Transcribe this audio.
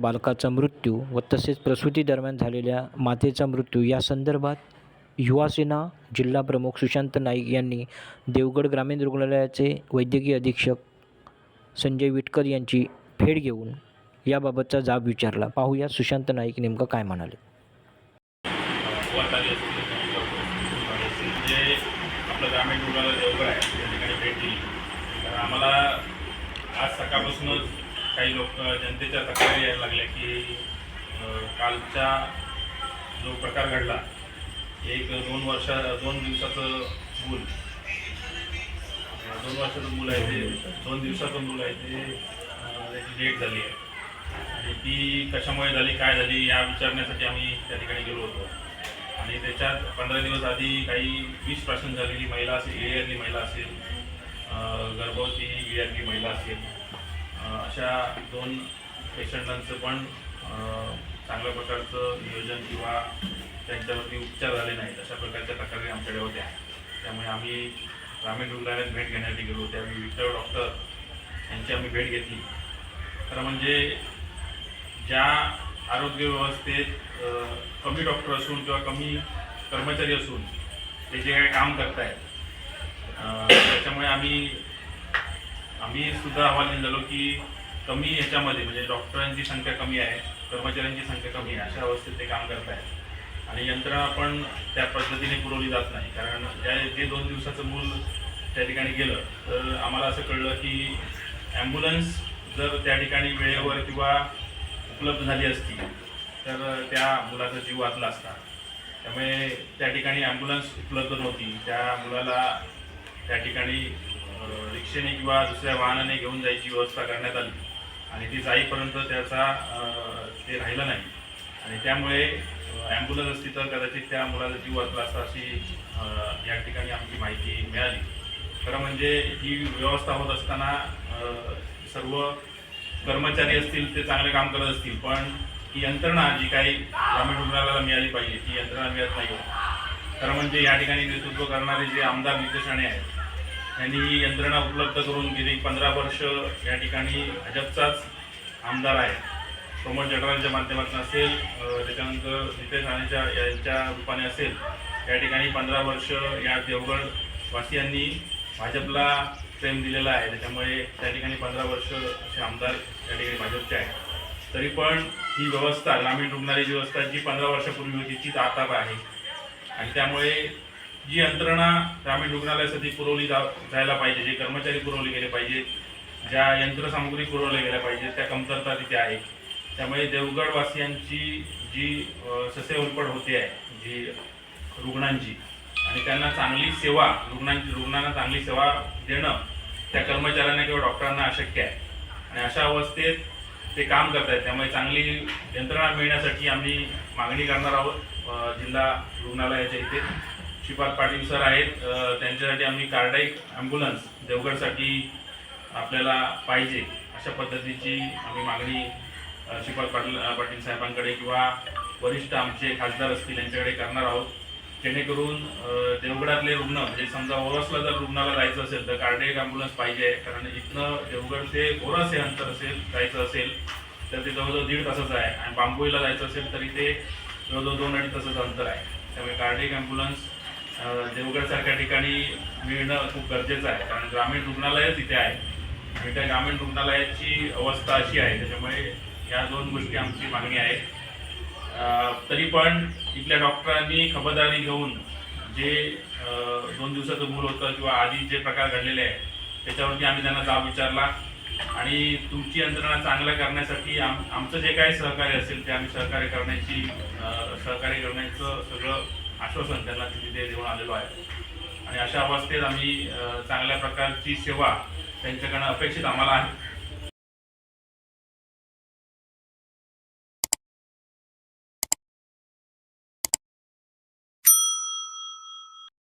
बालकाचा मृत्यू व तसेच प्रसूती दरम्यान झालेल्या मातेचा मृत्यू या संदर्भात युवासेना जिल्हा प्रमुख सुशांत नाईक यांनी देवगड ग्रामीण रुग्णालयाचे वैद्यकीय अधीक्षक संजय विटकर यांची भेट घेऊन याबाबतचा जाब विचारला. पाहूया सुशांत नाईक नेमकं काय म्हणाले. जे आपलं ग्रामीण रुग्णालय देवगड आहे त्या ठिकाणी भेट दिली तर आम्हाला आज सकाळपासूनच काही लोक जनतेच्या तक्रारी यायला लागल्या की कालचा जो प्रकार घडला एक 2 दिवसाचं मूल 2 वर्षाचं मूल आहे ते 2 दिवसाचं मूल आहे ते त्याची डेट झाली आहे आणि ती कशामुळे झाली काय झाली या विचारण्यासाठी आम्ही त्या ठिकाणी गेलो होतो. आणि त्याच्यात 15 दिवस आधी काही विषप्राशन झालेली महिला असेल, एरियातली महिला असेल, गर्भवती एरियातली महिला असेल, अशा 2 पेशंटांचं पण चांगल्या प्रकारचं नियोजन किंवा त्यांच्यावरती उपचार झाले नाहीत अशा प्रकारच्या तक्रारी आमच्याकडे होत्या. त्यामुळे आम्ही ग्रामीण रुग्णालयात भेट घेण्यासाठी गेलो. त्यावेळी विठ्ठल डॉक्टर यांची आम्ही भेट घेतली. खरं म्हणजे ज्या आरोग्य व्यवस्थेत कमी डॉक्टर असून किंवा कमी कर्मचारी असून ते जे काही काम करत आहेत त्याच्यामुळे आम्ही सुद्धा अहवाल दिलो की कमी ह्याच्यामध्ये म्हणजे डॉक्टरांची संख्या कमी आहे, कर्मचाऱ्यांची संख्या कमी आहे, अशा अवस्थेत ते काम करत आहेत आणि यंत्रणा पण त्या पद्धतीने पुरवली जात नाही. कारण जे 2 दिवसाचं मूल त्या ठिकाणी गेलं तर आम्हाला असं कळलं की ॲम्ब्युलन्स जर त्या ठिकाणी वेळेवर किंवा उपलब्ध झाली असती तर त्या मुलाचा जीव वाचला असता. त्यामुळे त्या ठिकाणी ॲम्ब्युलन्स उपलब्ध नव्हती. त्या मुलाला त्या ठिकाणी रिक्षेने किंवा दुसऱ्या वाहनाने घेऊन जायची व्यवस्था करण्यात आली आणि ती जाईपर्यंत त्याचा ते राहिलं नाही आणि त्यामुळे ॲम्ब्युलन्स असती तर कदाचित त्या मुलाचा जीव वाचला असता अशी या ठिकाणी आमची माहिती मिळाली. खरं म्हणजे ही व्यवस्था होत असताना सर्व कर्मचारी असतील ते चांगले काम करत असतील पण ही यंत्रणा जी काही ग्रामीण रुग्णालयाला मिळाली पाहिजे ती यंत्रणा मिळत नाही. खरं म्हणजे या ठिकाणी नेतृत्व करणारे जे आमदार नितेश राणे आहेत यांनी ही यंत्रणा उपलब्ध करून गेली 15 वर्ष या ठिकाणी भाजपचाच आमदार आहे. प्रमोद जठरांच्या माध्यमातून असेल, त्याच्यानंतर नितेश राणेच्या यांच्या रूपाने असेल, या ठिकाणी 15 वर्ष या देवगड वासियांनी भाजपला प्रेम दिलेला आहे. त्याच्यामुळे त्या ठिकाणी 15 वर्ष असे आमदार त्या ठिकाणी भाजपचे आहेत. तरी पण ही व्यवस्था ग्रामीण रुग्णालयाची व्यवस्था जी 15 वर्षापूर्वी होती तीच आता आहे आणि त्यामुळे जी यंत्रणा ग्रामीण रुग्णालयासाठी पुरवली जायला पाहिजे, जे कर्मचारी पुरवले गेले पाहिजेत, ज्या यंत्रसामुग्री पुरवल्या गेल्या पाहिजेत त्या कमतरता तिथे आहे. त्यामुळे देवगडवासियांची जी ससेहोलपड होते आहे जी रुग्णांची आणि त्यांना चांगली सेवा रुग्णांना चांगली सेवा देणं त्या कर्मचाऱ्यांना किंवा डॉक्टरांना अशक्य आहे आणि अशा अवस्थेत ते काम करत आहेत. त्यामुळे चांगली यंत्रणा मिळण्यासाठी आम्ही मागणी करणार आहोत. जिल्हा रुग्णालयाच्या इथे श्रीपाद पाटील सर आहेत, त्यांच्यासाठी आम्ही कार्डियाक ॲम्ब्युलन्स देवगडसाठी आपल्याला पाहिजे अशा पद्धतीची आम्ही मागणी श्रीपाद पाटील साहेबांकडे किंवा वरिष्ठ आमचे खासदार असतील यांच्याकडे करणार आहोत. जेणेकरून देवगडातले रुग्ण म्हणजे समजा ओरसला जर रुग्णाला जायचं असेल तर कार्डियाक ॲम्ब्युलन्स पाहिजे. कारण इथनं देवगड ते ओरस हे अंतर जायचं असेल तर ते जवळजवळ 1.5 तासाचं आहे आणि बांबोईला जायचं असेल तरी ते जवळजवळ 2-2.5 तासाचं अंतर आहे. त्यामुळे कार्डियाक ॲम्ब्युलन्स देवगडसारख्या ठिकाणी मिळणं खूप गरजेचं आहे. कारण ग्रामीण रुग्णालयच इथे आहे आणि त्या ग्रामीण रुग्णालयाची अवस्था अशी आहे. त्याच्यामुळे या 2 गोष्टी आमची मागणी आहे. तरी पण इथल्या डॉक्टरांनी खबरदारी घेऊन जे 2 दिवसाचं मूल होतं किंवा आधी जे प्रकार घडलेले आहेत त्याच्यावरती आम्ही त्यांना जाब विचारला आणि तुमची यंत्रणा चांगल्या करण्यासाठी आमचं जे काही सहकार्य असेल ते आम्ही सहकार्य करण्याचं सगळं आश्वासन त्यांना तिथे देऊन आलेलो आहे आणि अशा अवस्थेत आम्ही चांगल्या प्रकारची सेवा त्यांच्याकडनं अपेक्षित आम्हाला आहे.